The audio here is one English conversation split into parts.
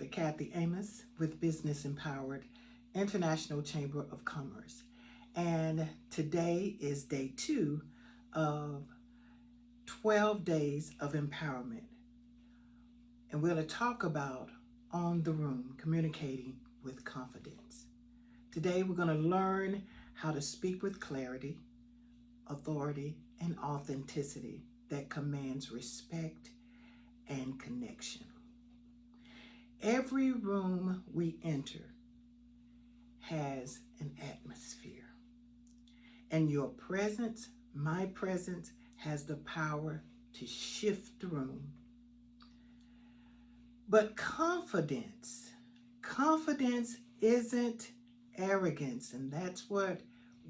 Dr. Kathy Amos with Business Empowered International Chamber of Commerce. And today is day 2 of 12 days of empowerment. And we're going to talk about on the room, communicating with confidence. Today we're going to learn how to speak with clarity, authority, and authenticity that commands respect and connection. Every room we enter has an atmosphere, and your presence, my presence, has the power to shift the room. But confidence isn't arrogance, and that's what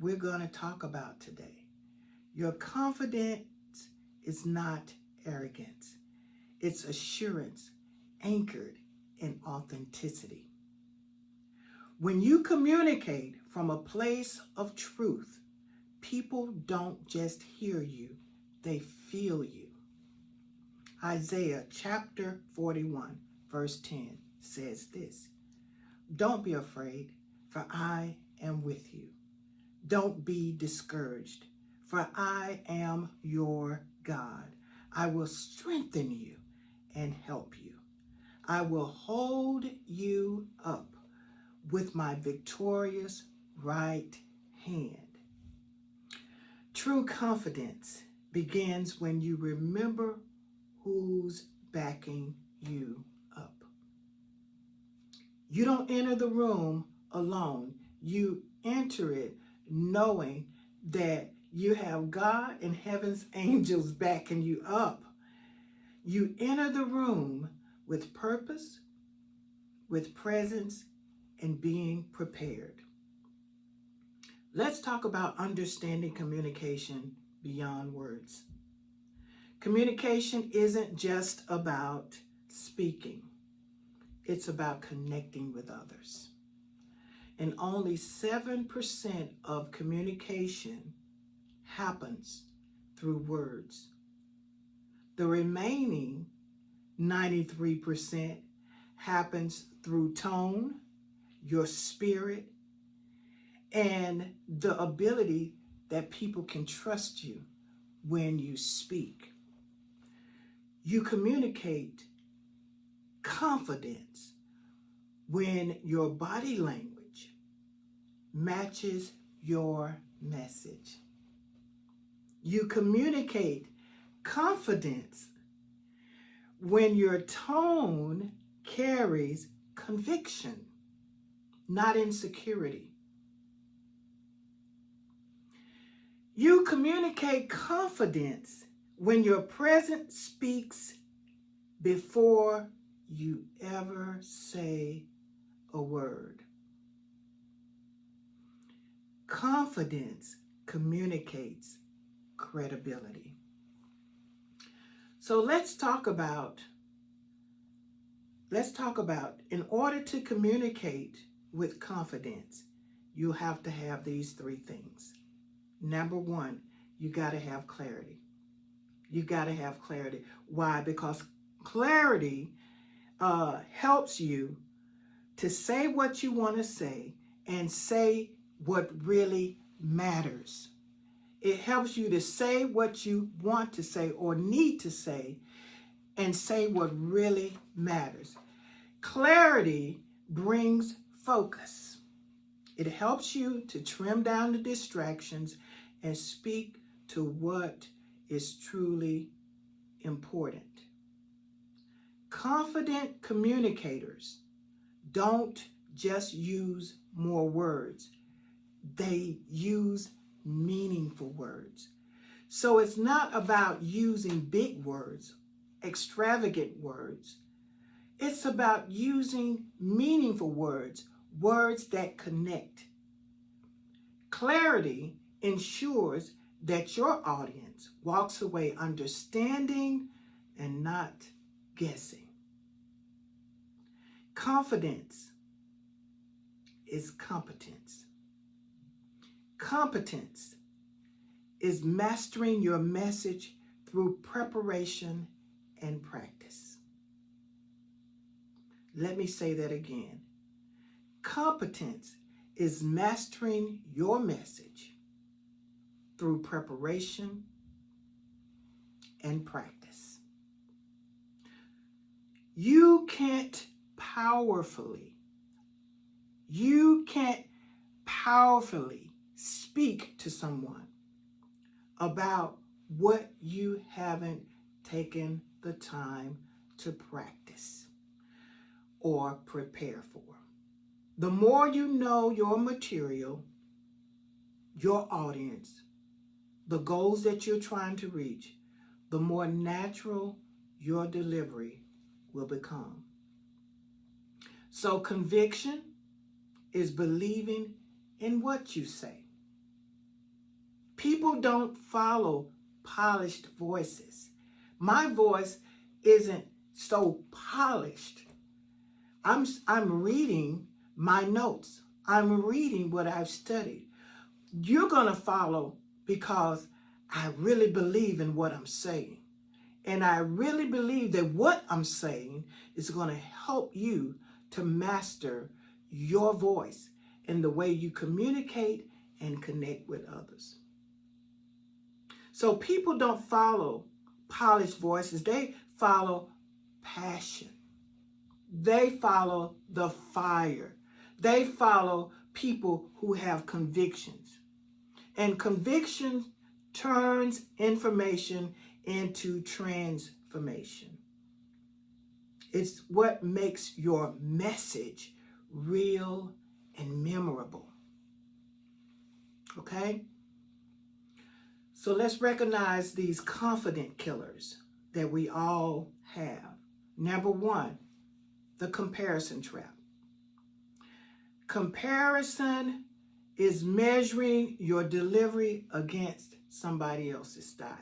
we're going to talk about today. Your confidence is not arrogance. It's assurance anchored in authenticity. When you communicate from a place of truth, people don't just hear you, they feel you. Isaiah chapter 41, verse 10 says this: "Don't be afraid, for I am with you. Don't be discouraged, for I am your God. I will strengthen you and help you. I will hold you up with my victorious right hand." True confidence begins when you remember who's backing you up. You don't enter the room alone. You enter it knowing that you have God and heaven's angels backing you up. You enter the room with purpose, with presence, and being prepared. Let's talk about understanding communication beyond words. Communication isn't just about speaking. It's about connecting with others. And only 7% of communication happens through words. The remaining 93% happens through tone, your spirit, and the ability that people can trust you when you speak. You communicate confidence when your body language matches your message. You communicate confidence when your tone carries conviction, not insecurity. You communicate confidence when your presence speaks before you ever say a word. Confidence communicates credibility. So let's talk about, in order to communicate with confidence, you have to have these 3 things. Number 1, you got to have clarity. You got to have clarity. Why? Because clarity helps you to say what you want to say and say what really matters. It helps you to say what you want to say or need to say and say what really matters. Clarity brings focus. It helps you to trim down the distractions and speak to what is truly important. Confident communicators don't just use more words. They use meaningful words. So it's not about using big words, extravagant words. It's about using meaningful words, words that connect. Clarity ensures that your audience walks away understanding and not guessing. Confidence is competence. Competence is mastering your message through preparation and practice. Let me say that again. Competence is mastering your message through preparation and practice. You can't powerfully speak to someone about what you haven't taken the time to practice or prepare for. The more you know your material, your audience, the goals that you're trying to reach, the more natural your delivery will become. So conviction is believing in what you say. People don't follow polished voices. My voice isn't so polished. I'm reading my notes. I'm reading what I've studied. You're going to follow because I really believe in what I'm saying. And I really believe that what I'm saying is going to help you to master your voice and the way you communicate and connect with others. So people don't follow polished voices. They follow passion. They follow the fire. They follow people who have convictions. And conviction turns information into transformation. It's what makes your message real and memorable. Okay? So let's recognize these confident killers that we all have. Number one, the comparison trap. Comparison is measuring your delivery against somebody else's style.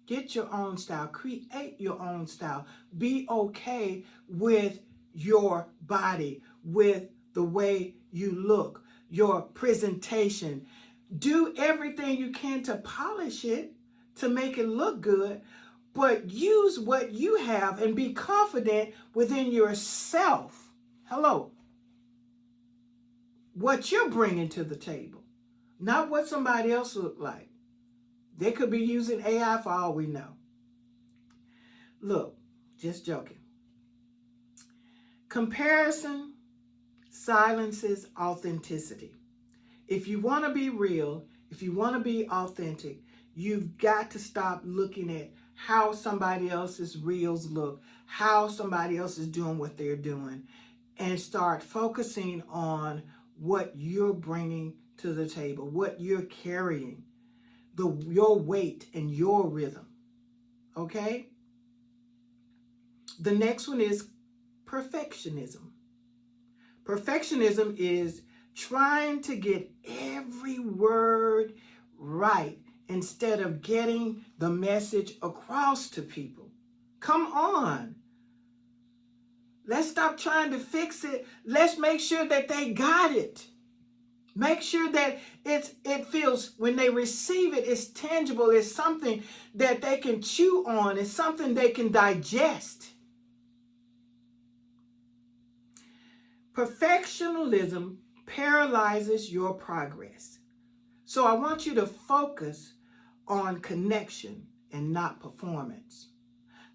Get your own style. Create your own style. Be okay with your body, with the way you look, your presentation. Do everything you can to polish it, to make it look good, but use what you have and be confident within yourself. Hello. What you're bringing to the table, not what somebody else look like. They could be using AI for all we know. Look, just joking. Comparison silences authenticity. If you want to be real, if you want to be authentic, you've got to stop looking at how somebody else's reels look, how somebody else is doing what they're doing, and start focusing on what you're bringing to the table, what you're carrying, your weight and your rhythm. Okay? The next one is perfectionism. Perfectionism is trying to get every word right instead of getting the message across to people. Come on. Let's stop trying to fix it. Let's make sure that they got it. Make sure that it feels, when they receive it, it's tangible. It's something that they can chew on. It's something they can digest. Perfectionism paralyzes your progress. So I want you to focus on connection and not performance.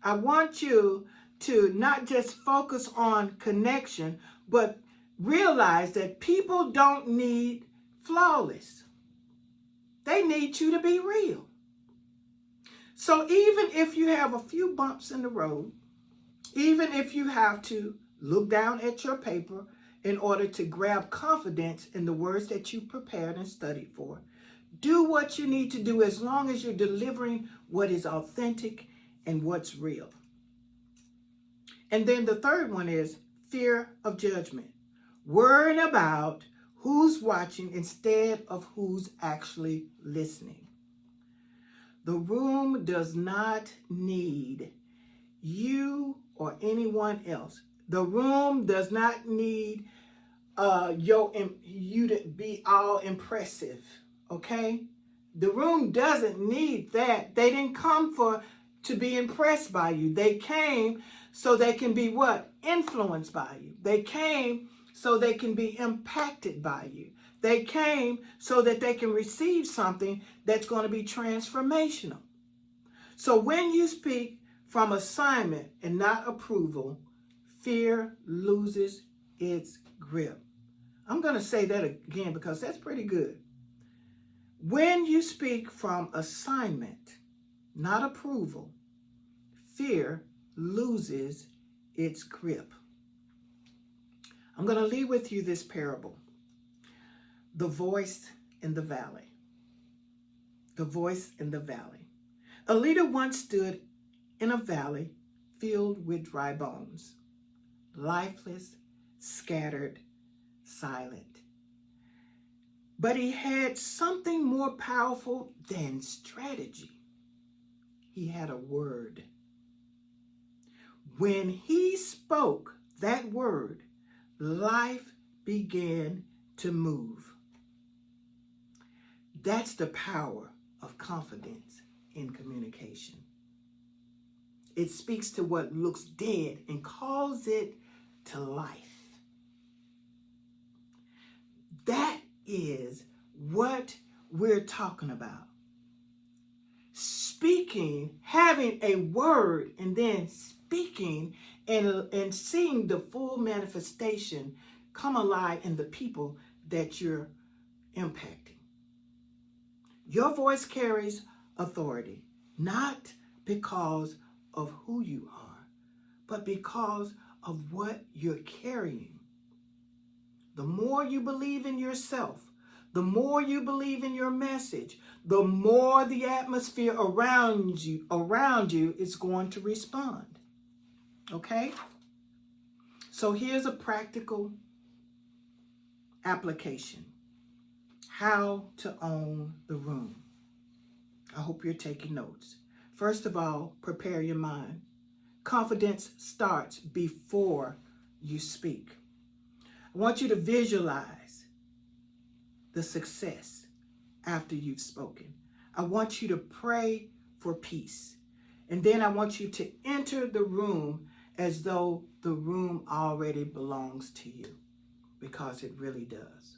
I want you to not just focus on connection, but realize that people don't need flawless. They need you to be real. So even if you have a few bumps in the road, even if you have to look down at your paper in order to grab confidence in the words that you prepared and studied for, do what you need to do as long as you're delivering what is authentic and what's real. And then the third one is fear of judgment. Worrying about who's watching instead of who's actually listening. The room does not need you or anyone else. The room does not need you to be all impressive, okay? The room doesn't need that. They didn't come for to be impressed by you. They came so they can be what? Influenced by you. They came so they can be impacted by you. They came so that they can receive something that's going to be transformational. So when you speak from assignment and not approval, fear loses its grip. I'm going to say that again because that's pretty good. When you speak from assignment, not approval, fear loses its grip. I'm going to leave with you this parable. The voice in the valley. The voice in the valley. A leader once stood in a valley filled with dry bones, lifeless, scattered, silent. But he had something more powerful than strategy. He had a word. When he spoke that word, life began to move. That's the power of confidence in communication. It speaks to what looks dead and calls it to life. That is what we're talking about. Speaking, having a word, and then speaking and seeing the full manifestation come alive in the people that you're impacting. Your voice carries authority, not because of who you are, but because of what you're carrying. The more you believe in yourself, the more you believe in your message, the more the atmosphere around you is going to respond. Okay? So here's a practical application. How to own the room. I hope you're taking notes. First of all, prepare your mind. Confidence starts before you speak. I want you to visualize the success after you've spoken. I want you to pray for peace. And then I want you to enter the room as though the room already belongs to you, because it really does.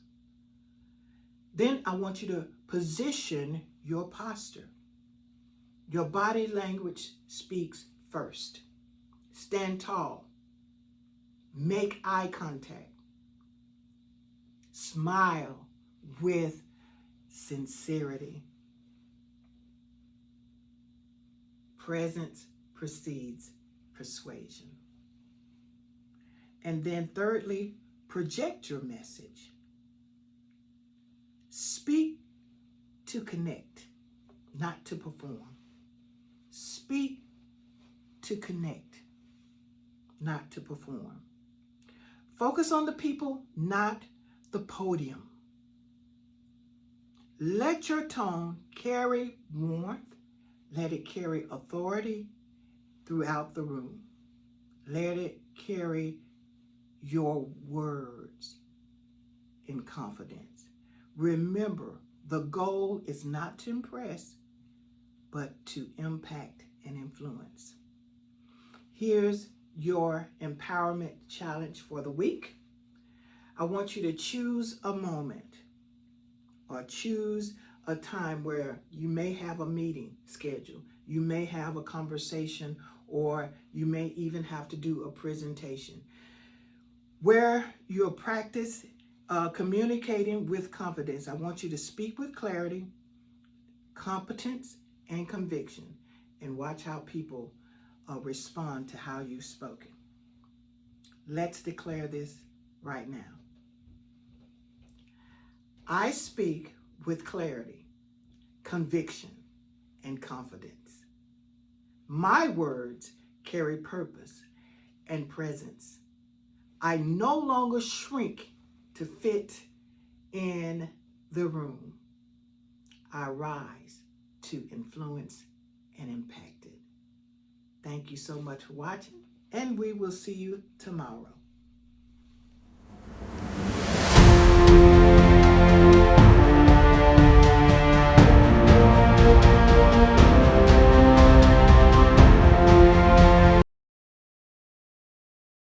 Then I want you to position your posture. Your body language speaks first. Stand tall. Make eye contact. Smile with sincerity. Presence precedes persuasion. And then thirdly, project your message. Speak to connect, not to perform. Speak to connect, not to perform. Focus on the people, not the podium. Let your tone carry warmth. Let it carry authority throughout the room. Let it carry your words in confidence. Remember, the goal is not to impress, but to impact and influence. Here's your empowerment challenge for the week. I want you to choose a moment or choose a time where you may have a meeting scheduled. You may have a conversation, or you may even have to do a presentation where you'll practice communicating with confidence. I want you to speak with clarity, competence, and conviction, and watch how people respond to how you've spoken. Let's declare this right now. I speak with clarity, conviction, and confidence. My words carry purpose and presence. I no longer shrink to fit in the room. I rise to influence and impact it. Thank you so much for watching, and we will see you tomorrow.